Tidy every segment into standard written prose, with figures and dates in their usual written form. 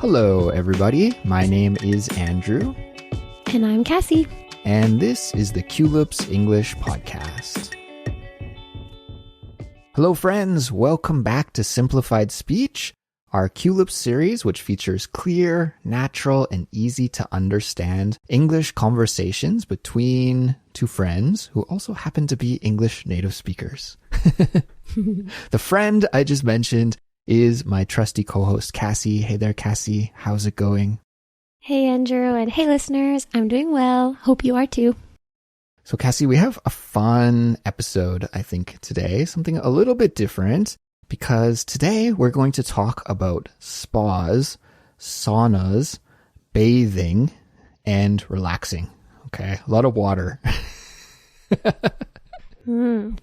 Hello, everybody. My name is Andrew. And I'm Kassy. And this is the Culips English Podcast. Hello, friends. Welcome back to Simplified Speech, our Culips series, which features clear, natural, and easy to understand English conversations between two friends who also happen to be English native speakers. The friend I just mentioned is my trusty co-host, Kassy. Hey there, Kassy. How's it going? Hey, Andrew, and hey, listeners. I'm doing well. Hope you are too. So, Kassy, we have a fun episode, I think, today. Something a little bit different, because today we're going to talk about spas, saunas, bathing, and relaxing. Okay, a lot of water.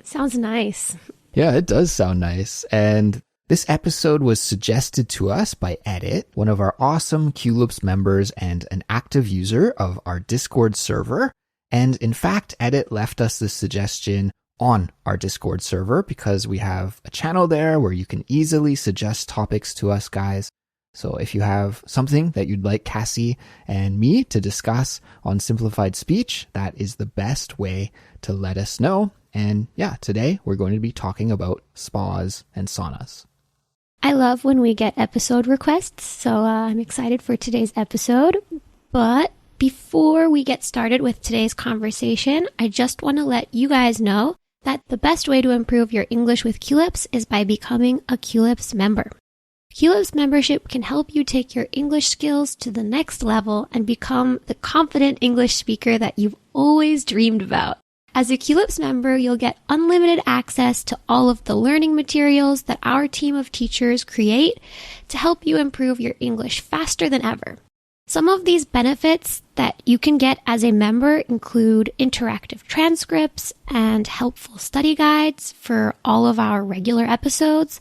Sounds nice. Yeah, it does sound nice. And this episode was suggested to us by Edit, one of our awesome Culips members and an active user of our Discord server. And in fact, Edit left us this suggestion on our Discord server because we have a channel there where you can easily suggest topics to us guys. So if you have something that you'd like Kassy and me to discuss on Simplified Speech, that is the best way to let us know. And yeah, today we're going to be talking about spas and saunas. I love when we get episode requests, so I'm excited for today's episode. But before we get started with today's conversation, I just want to let you guys know that the best way to improve your English with Culips is by becoming a Culips member. Culips membership can help you take your English skills to the next level and become the confident English speaker that you've always dreamed about. As a Culips member, you'll get unlimited access to all of the learning materials that our team of teachers create to help you improve your English faster than ever. Some of these benefits that you can get as a member include interactive transcripts and helpful study guides for all of our regular episodes,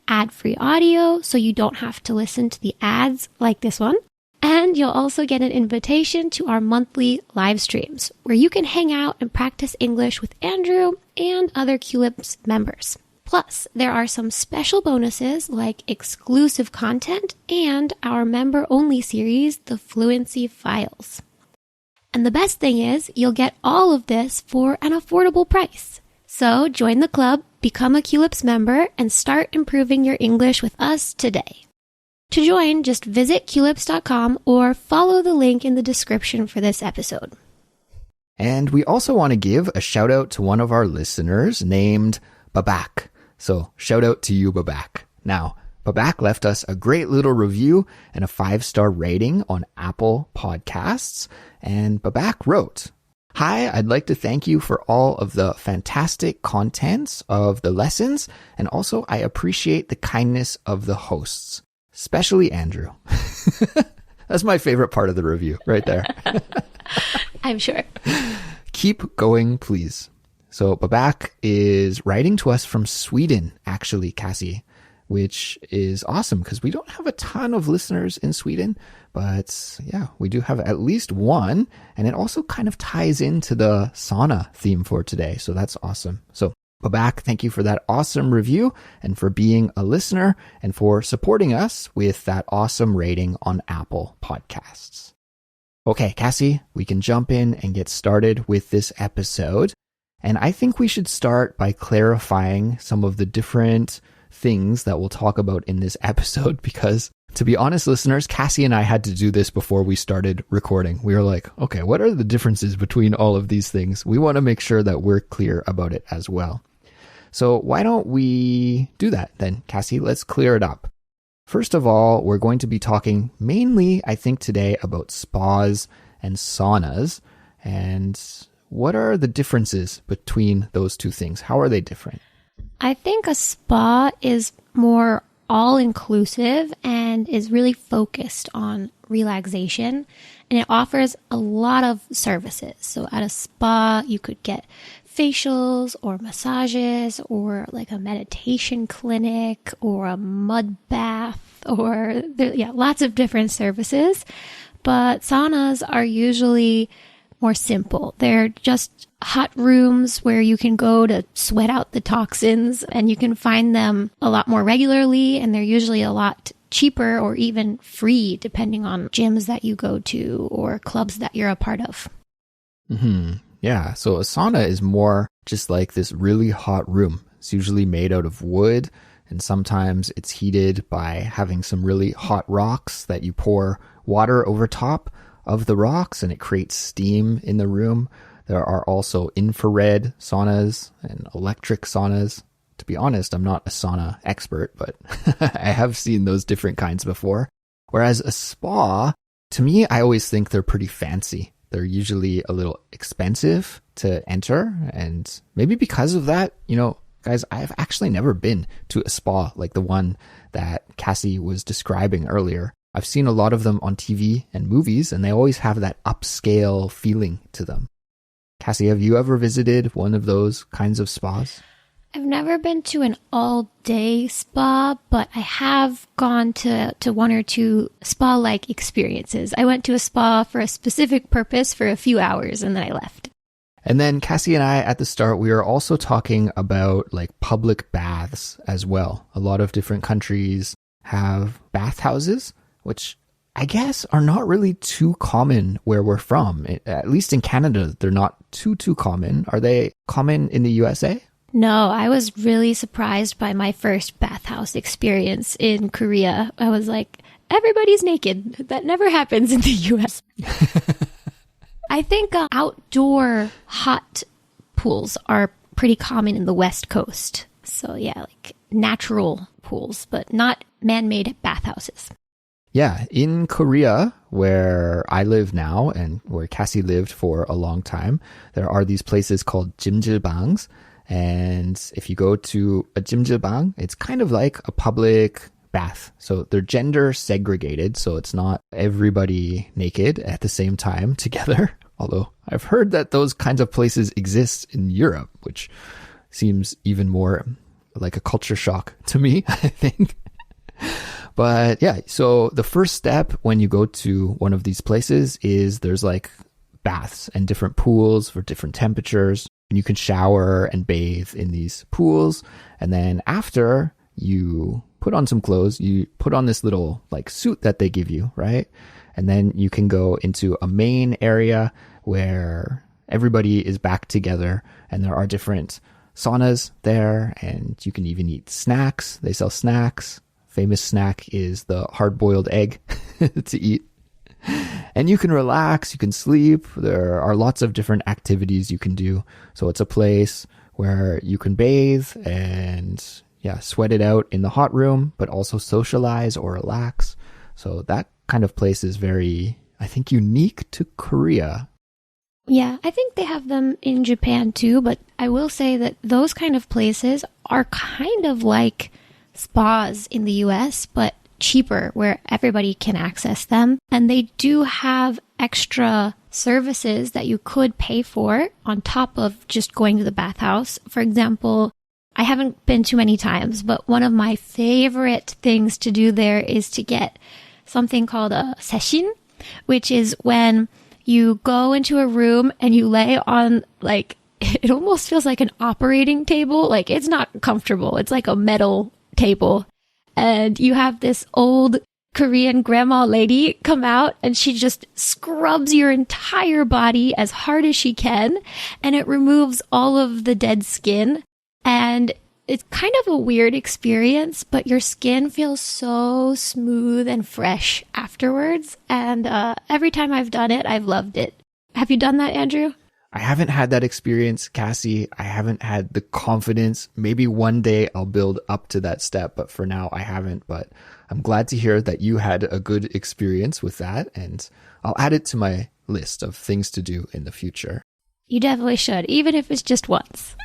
ad-free audio so you don't have to listen to the ads like this one. And you'll also get an invitation to our monthly live streams where you can hang out and practice English with Andrew and other Culips members. Plus, there are some special bonuses like exclusive content and our member-only series, the Fluency Files. And the best thing is, you'll get all of this for an affordable price. So join the club, become a Culips member, and start improving your English with us today. To join, just visit culips.com or follow the link in the description for this episode. And we also want to give a shout out to one of our listeners named Babak. So shout out to you, Babak. Now, Babak left us a great little review and a 5-star rating on Apple Podcasts. And Babak wrote, "Hi, I'd like to thank you for all of the fantastic contents of the lessons. And also I appreciate the kindness of the hosts. Especially Andrew." That's my favorite part of the review right there. I'm sure. Keep going, please. So Babak is writing to us from Sweden, actually, Kassy, which is awesome because we don't have a ton of listeners in Sweden, but yeah, we do have at least one, and it also kind of ties into the sauna theme for today. So that's awesome. So Babak, thank you for that awesome review and for being a listener and for supporting us with that awesome rating on Apple Podcasts. Okay, Kassy, we can jump in and get started with this episode. And I think we should start by clarifying some of the different things that we'll talk about in this episode because, to be honest, listeners, Kassy and I had to do this before we started recording. We were like, okay, what are the differences between all of these things? We want to make sure that we're clear about it as well. So why don't we do that then, Kassy? Let's clear it up. First of all, we're going to be talking mainly, I think, today about spas and saunas. And what are the differences between those two things? How are they different? I think a spa is more all-inclusive and is really focused on relaxation, and it offers a lot of services. So at a spa, you could get facials or massages or like a meditation clinic or a mud bath or lots of different services. But saunas are usually more simple. They're just hot rooms where you can go to sweat out the toxins, and you can find them a lot more regularly, and they're usually a lot cheaper or even free depending on gyms that you go to or clubs that you're a part of. Yeah, so a sauna is more just like this really hot room. It's usually made out of wood, and sometimes it's heated by having some really hot rocks that you pour water over top of the rocks, and it creates steam in the room. There are also infrared saunas and electric saunas. To be honest, I'm not a sauna expert, but I have seen those different kinds before. Whereas a spa, to me, I always think they're pretty fancy. They're usually a little expensive to enter. And maybe because of that, guys, I've actually never been to a spa like the one that Kassy was describing earlier. I've seen a lot of them on TV and movies, and they always have that upscale feeling to them. Kassy, have you ever visited one of those kinds of spas? I've never been to an all-day spa, but I have gone to one or two spa-like experiences. I went to a spa for a specific purpose for a few hours, and then I left. And then Kassy and I, at the start, we were also talking about like public baths as well. A lot of different countries have bathhouses, which I guess are not really too common where we're from. At least in Canada, they're not too common. Are they common in the USA? No, I was really surprised by my first bathhouse experience in Korea. I was like, everybody's naked. That never happens in the US. I think outdoor hot pools are pretty common in the West Coast. So yeah, like natural pools, but not man-made bathhouses. Yeah, in Korea, where I live now and where Kassy lived for a long time, there are these places called jjimjilbangs. And if you go to a jjimjilbang, it's kind of like a public bath. So they're gender segregated, so it's not everybody naked at the same time together. Although I've heard that those kinds of places exist in Europe, which seems even more like a culture shock to me, I think. But yeah, so the first step when you go to one of these places is there's like baths and different pools for different temperatures. And you can shower and bathe in these pools. And then after you put on some clothes, you put on this little like suit that they give you, right? And then you can go into a main area where everybody is back together and there are different saunas there, and you can even eat snacks. They sell snacks. Famous snack is the hard-boiled egg to eat. And you can relax, you can sleep. There are lots of different activities you can do. So it's a place where you can bathe and sweat it out in the hot room, but also socialize or relax. So that kind of place is very, I think, unique to Korea. Yeah, I think they have them in Japan too, but I will say that those kind of places are kind of like spas in the US, but cheaper, where everybody can access them. And they do have extra services that you could pay for on top of just going to the bathhouse. For example, I haven't been too many times, but one of my favorite things to do there is to get something called a seishin, which is when you go into a room and you lay on, like, it almost feels like an operating table. Like, it's not comfortable. It's like a metal table. And you have this old Korean grandma lady come out and she just scrubs your entire body as hard as she can. And it removes all of the dead skin. And it's kind of a weird experience, but your skin feels so smooth and fresh afterwards. And every time I've done it, I've loved it. Have you done that, Andrew? I haven't had that experience, Kassy. I haven't had the confidence. Maybe one day I'll build up to that step, but for now I haven't. But I'm glad to hear that you had a good experience with that, and I'll add it to my list of things to do in the future. You definitely should, even if it's just once.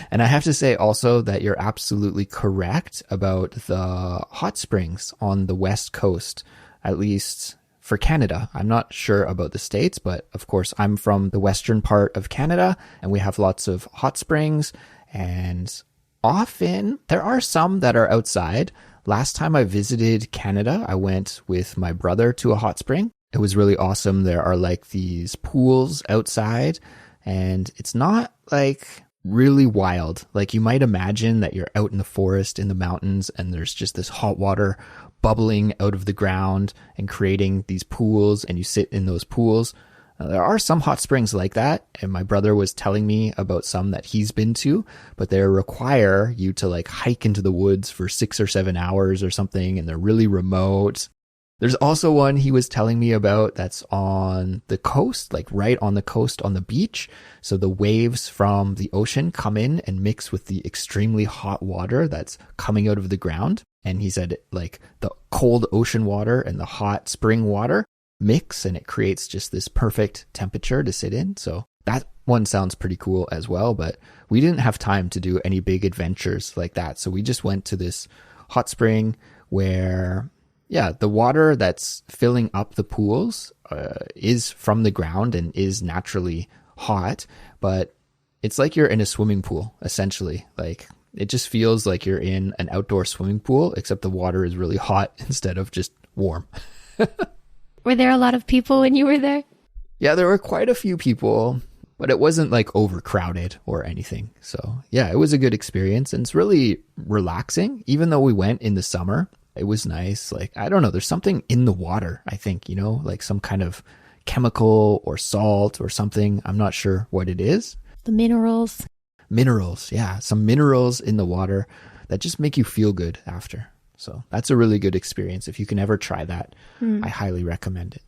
And I have to say also that you're absolutely correct about the hot springs on the West Coast, at least for Canada. I'm not sure about the States, but of course I'm from the western part of Canada and we have lots of hot springs, and often there are some that are outside. Last time I visited Canada, I went with my brother to a hot spring. It was really awesome. There are like these pools outside, and it's not like really wild. Like you might imagine that you're out in the forest in the mountains and there's just this hot water bubbling out of the ground and creating these pools, and you sit in those pools. There are some hot springs like that, and my brother was telling me about some that he's been to, but they require you to like hike into the woods for 6 or 7 hours or something, and they're really remote. There's also one he was telling me about that's on the coast, like right on the coast on the beach. So the waves from the ocean come in and mix with the extremely hot water that's coming out of the ground. And he said like the cold ocean water and the hot spring water mix, and it creates just this perfect temperature to sit in. So that one sounds pretty cool as well, but we didn't have time to do any big adventures like that. So we just went to this hot spring where the water that's filling up the pools is from the ground and is naturally hot, but it's like you're in a swimming pool, essentially. Like it just feels like you're in an outdoor swimming pool, except the water is really hot instead of just warm. Were there a lot of people when you were there? Yeah, there were quite a few people, but it wasn't like overcrowded or anything. So yeah, it was a good experience, and it's really relaxing. Even though we went in the summer, it was nice. Like, I don't know, there's something in the water, I think, you know, like some kind of chemical or salt or something. I'm not sure what it is. The minerals. Minerals, yeah. Some minerals in the water that just make you feel good after. So that's a really good experience. If you can ever try that, I highly recommend it.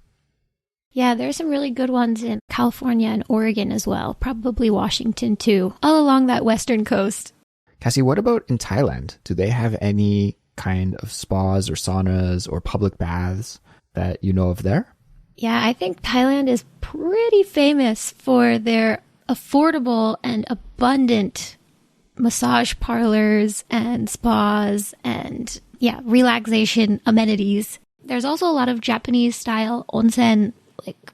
Yeah, there's some really good ones in California and Oregon as well. Probably Washington too, all along that western coast. Kassy, what about in Thailand? Do they have any kind of spas or saunas or public baths that you know of there? Yeah, I think Thailand is pretty famous for their affordable and abundant massage parlors and spas and relaxation amenities. There's also a lot of Japanese style onsen, like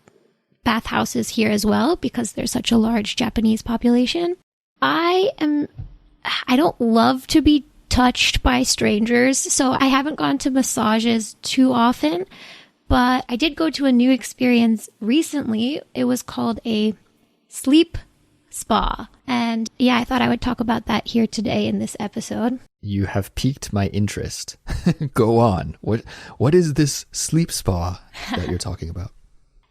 bathhouses here as well, because there's such a large Japanese population. I don't love to be touched by strangers, so I haven't gone to massages too often, but I did go to a new experience recently. It was called a sleep spa, and I thought I would talk about that here today in this episode. You have piqued my interest. Go on. What is this sleep spa that you're talking about?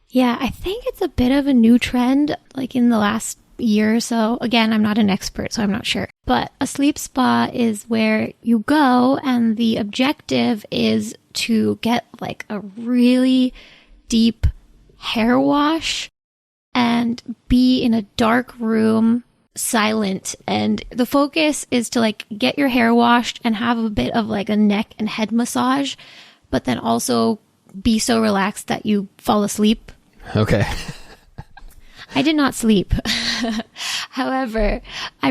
Yeah, I think it's a bit of a new trend, like in the last year or so. Again, I'm not an expert, so I'm not sure. But a sleep spa is where you go and the objective is to get like a really deep hair wash and be in a dark room, silent. And the focus is to like get your hair washed and have a bit of like a neck and head massage, but then also be so relaxed that you fall asleep. Okay. I did not sleep. However, I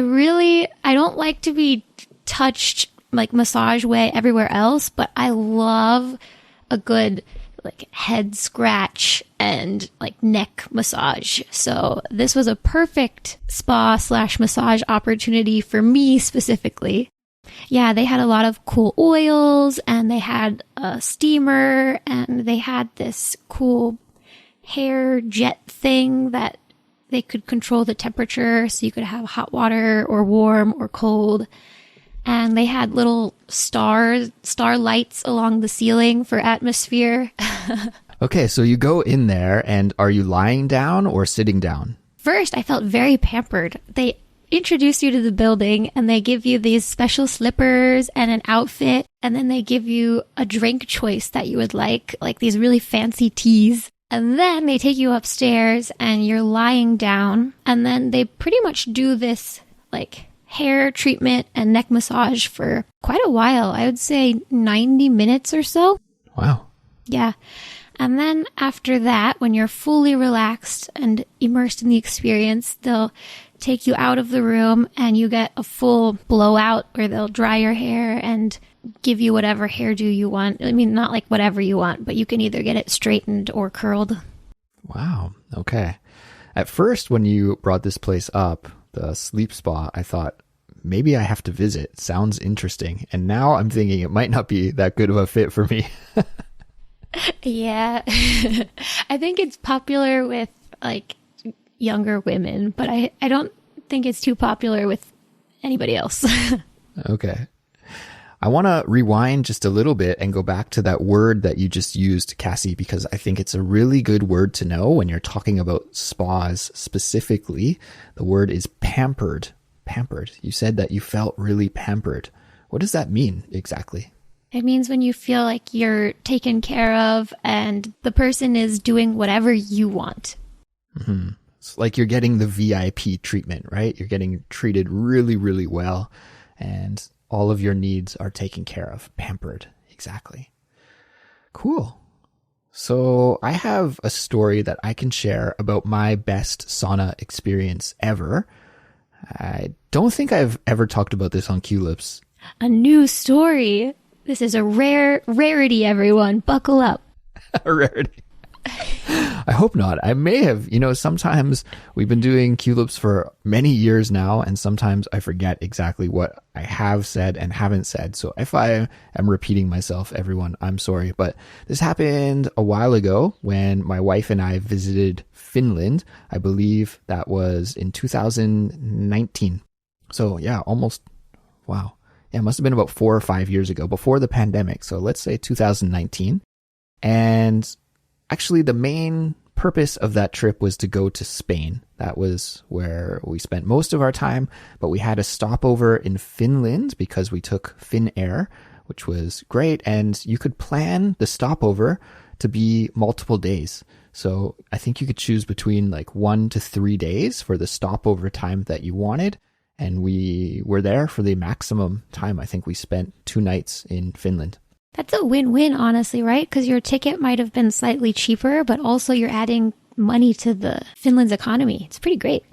don't like to be touched like massage way everywhere else, but I love a good like head scratch and like neck massage. So this was a perfect spa/massage opportunity for me specifically. Yeah, they had a lot of cool oils and they had a steamer and they had this cool hair jet thing that they could control the temperature, so you could have hot water or warm or cold. And they had little star lights along the ceiling for atmosphere. Okay, so you go in there, and are you lying down or sitting down? First, I felt very pampered. They introduce you to the building, and they give you these special slippers and an outfit, and then they give you a drink choice that you would like these really fancy teas. And then they take you upstairs and you're lying down. And then they pretty much do this like hair treatment and neck massage for quite a while. I would say 90 minutes or so. Wow. Yeah. And then after that, when you're fully relaxed and immersed in the experience, they'll take you out of the room and you get a full blowout where they'll dry your hair and give you whatever hairdo you want. I mean, not like whatever you want, but you can either get it straightened or curled. Wow. Okay. At first, when you brought this place up, the sleep spa, I thought, maybe I have to visit. Sounds interesting. And now I'm thinking it might not be that good of a fit for me. Yeah. I think it's popular with like younger women, but I don't think it's too popular with anybody else. Okay. I want to rewind just a little bit and go back to that word that you just used, Kassy, because I think it's a really good word to know when you're talking about spas specifically. The word is pampered. Pampered. You said that you felt really pampered. What does that mean exactly? It means when you feel like you're taken care of and the person is doing whatever you want. Mm-hmm. It's like you're getting the VIP treatment, right? You're getting treated really, really well, and all of your needs are taken care of. Pampered. Exactly. Cool. So I have a story that I can share about my best sauna experience ever. I don't think I've ever talked about this on Culips. A new story. This is a rarity, everyone. Buckle up. A rarity. I hope not. I may have, sometimes we've been doing Culips for many years now, and sometimes I forget exactly what I have said and haven't said. So if I am repeating myself, everyone, I'm sorry. But this happened a while ago when my wife and I visited Finland. I believe that was in 2019. So yeah, almost, wow. Yeah, it must have been about 4 or 5 years ago, before the pandemic. So let's say 2019. And actually, the main purpose of that trip was to go to Spain. That was where we spent most of our time, but we had a stopover in Finland because we took Finnair, which was great. And you could plan the stopover to be multiple days. So I think you could choose between like 1 to 3 days for the stopover time that you wanted. And we were there for the maximum time. I think we spent 2 nights in Finland. That's a win-win, honestly, right? Because your ticket might have been slightly cheaper, but also you're adding money to the Finland's economy. It's pretty great.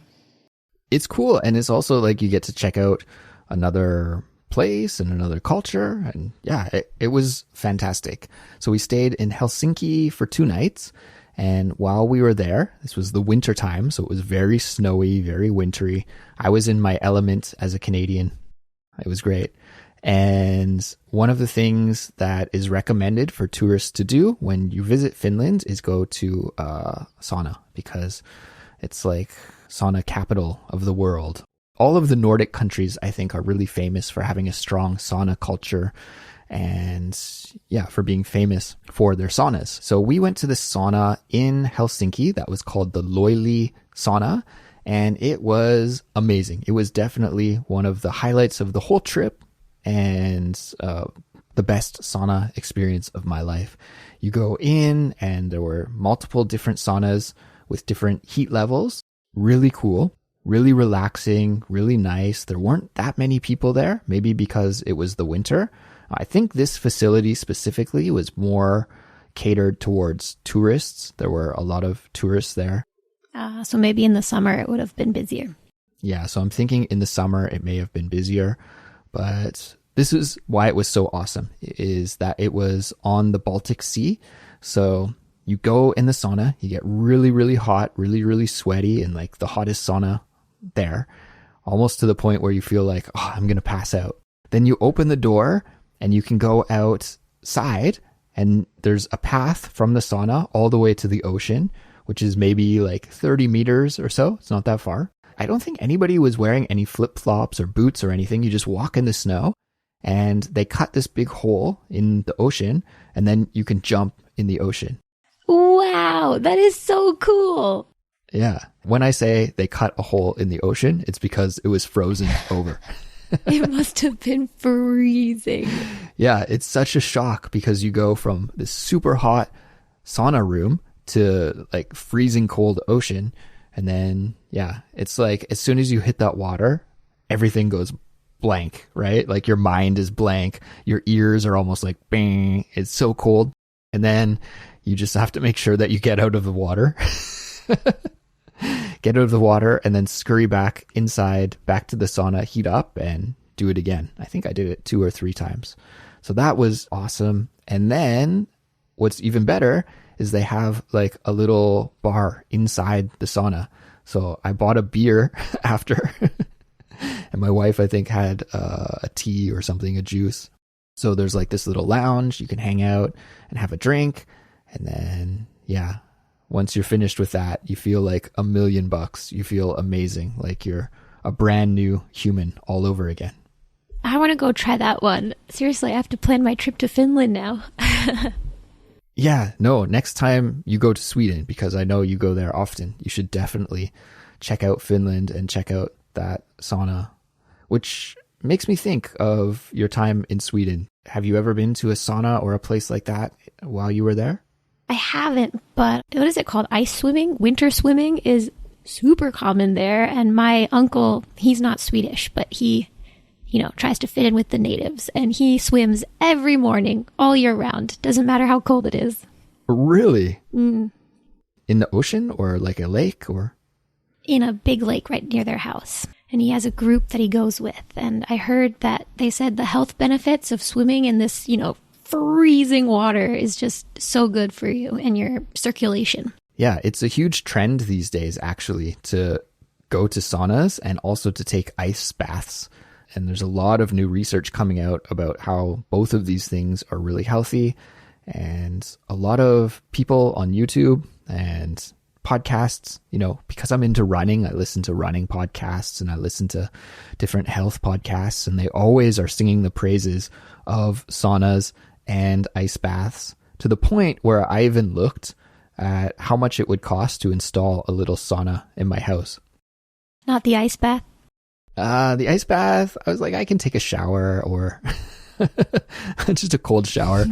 It's cool. And it's also like you get to check out another place and another culture. And yeah, it was fantastic. So we stayed in Helsinki for 2 nights. And while we were there, this was the winter time, so it was very snowy, very wintry. I was in my element as a Canadian. It was great. And one of the things that is recommended for tourists to do when you visit Finland is go to a sauna, because it's like sauna capital of the world. All of the Nordic countries, I think, are really famous for having a strong sauna culture and yeah, for being famous for their saunas. So we went to this sauna in Helsinki that was called the Loili sauna, and it was amazing. It was definitely one of the highlights of the whole trip and the best sauna experience of my life. You go in and there were multiple different saunas with different heat levels. Really cool, really relaxing, really nice. There weren't that many people there, maybe because it was the winter. I think this facility specifically was more catered towards tourists. There were a lot of tourists there. So maybe in the summer it would have been busier. Yeah, so I'm thinking in the summer it may have been busier. But this is why it was so awesome, is that it was on the Baltic Sea. So you go in the sauna, you get really, really hot, really, really sweaty, and like the hottest sauna there, almost to the point where you feel like, oh, I'm going to pass out. Then you open the door and you can go outside, and there's a path from the sauna all the way to the ocean, which is maybe like 30 meters or so. It's not that far. I don't think anybody was wearing any flip-flops or boots or anything. You just walk in the snow, and they cut this big hole in the ocean, and then you can jump in the ocean. Wow, that is so cool. Yeah. When I say they cut a hole in the ocean, it's because it was frozen over. It must have been freezing. Yeah, it's such a shock because you go from this super hot sauna room to like freezing cold ocean. And then, yeah, it's like as soon as you hit that water, everything goes blank, right? Like your mind is blank. Your ears are almost like, bang. It's so cold. And then you just have to make sure that you get out of the water. Get out of the water and then scurry back inside, back to the sauna, heat up and do it again. I think I did it 2 or 3 times. So that was awesome. And then what's even better is they have like a little bar inside the sauna. So I bought a beer after and my wife, I think, had a tea or something, a juice. So there's like this little lounge. You can hang out and have a drink. And then, yeah, once you're finished with that, you feel like $1,000,000. You feel amazing. Like you're a brand new human all over again. I want to go try that one. Seriously, I have to plan my trip to Finland now. Yeah, no, next time you go to Sweden, because I know you go there often, you should definitely check out Finland and check out that sauna, which makes me think of your time in Sweden. Have you ever been to a sauna or a place like that while you were there? I haven't, but what is it called? Ice swimming? Winter swimming is super common there. And my uncle, he's not Swedish, but he tries to fit in with the natives, and he swims every morning all year round. Doesn't matter how cold it is. Really? In the ocean or like a lake or? In a big lake right near their house. And he has a group that he goes with. And I heard that they said the health benefits of swimming in this, freezing water is just so good for you and your circulation. Yeah, it's a huge trend these days, actually, to go to saunas and also to take ice baths. And there's a lot of new research coming out about how both of these things are really healthy. And a lot of people on YouTube and podcasts, because I'm into running, I listen to running podcasts and I listen to different health podcasts, and they always are singing the praises of saunas and ice baths, to the point where I even looked at how much it would cost to install a little sauna in my house. Not the ice bath? The ice bath, I was like, I can take a shower or just a cold shower.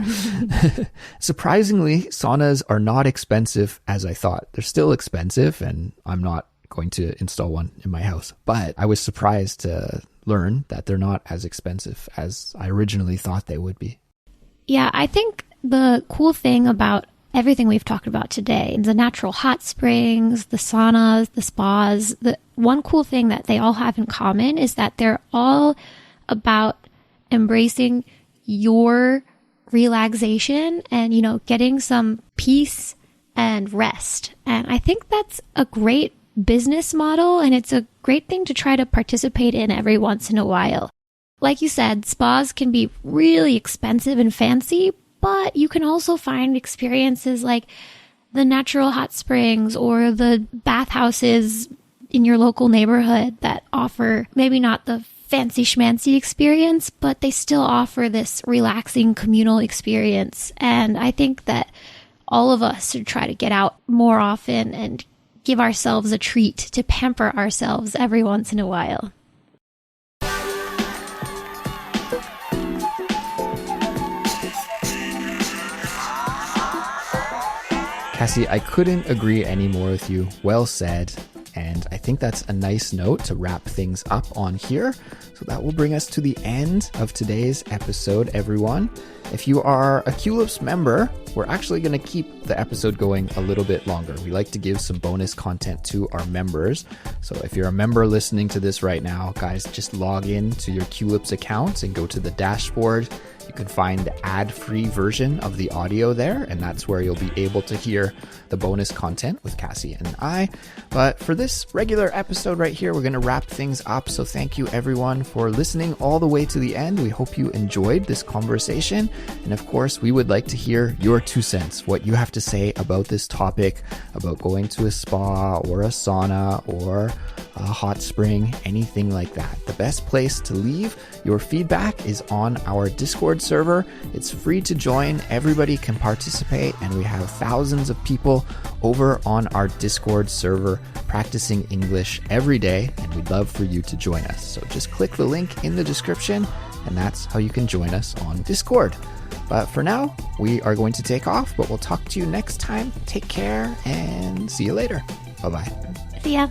Surprisingly, saunas are not expensive as I thought. They're still expensive, and I'm not going to install one in my house. But I was surprised to learn that they're not as expensive as I originally thought they would be. Yeah, I think the cool thing about everything we've talked about today, the natural hot springs, the saunas, the spas, the one cool thing that they all have in common is that they're all about embracing your relaxation and, getting some peace and rest. And I think that's a great business model, and it's a great thing to try to participate in every once in a while. Like you said, spas can be really expensive and fancy, but you can also find experiences like the natural hot springs or the bathhouses in your local neighborhood that offer maybe not the fancy schmancy experience, but they still offer this relaxing communal experience. And I think that all of us should try to get out more often and give ourselves a treat to pamper ourselves every once in a while. Kassy, I couldn't agree any more with you. Well said. And I think that's a nice note to wrap things up on here. So that will bring us to the end of today's episode, everyone. If you are a Culips member, we're actually going to keep the episode going a little bit longer. We like to give some bonus content to our members. So if you're a member listening to this right now, guys, just log in to your Culips account and go to the dashboard. You can find the ad-free version of the audio there, and that's where you'll be able to hear the bonus content with Kassy and I. But for this regular episode right here, we're going to wrap things up. So thank you everyone for listening all the way to the end. We hope you enjoyed this conversation. And of course, we would like to hear your 2 cents, what you have to say about this topic, about going to a spa or a sauna or a hot spring, anything like that. The best place to leave your feedback is on our Discord server. It's free to join. Everybody can participate, and we have thousands of people over on our Discord server practicing English every day, and we'd love for you to join us. So just click the link in the description, and that's how you can join us on Discord. But for now, we are going to take off, but we'll talk to you next time. Take care and see you later. Bye-bye. See ya.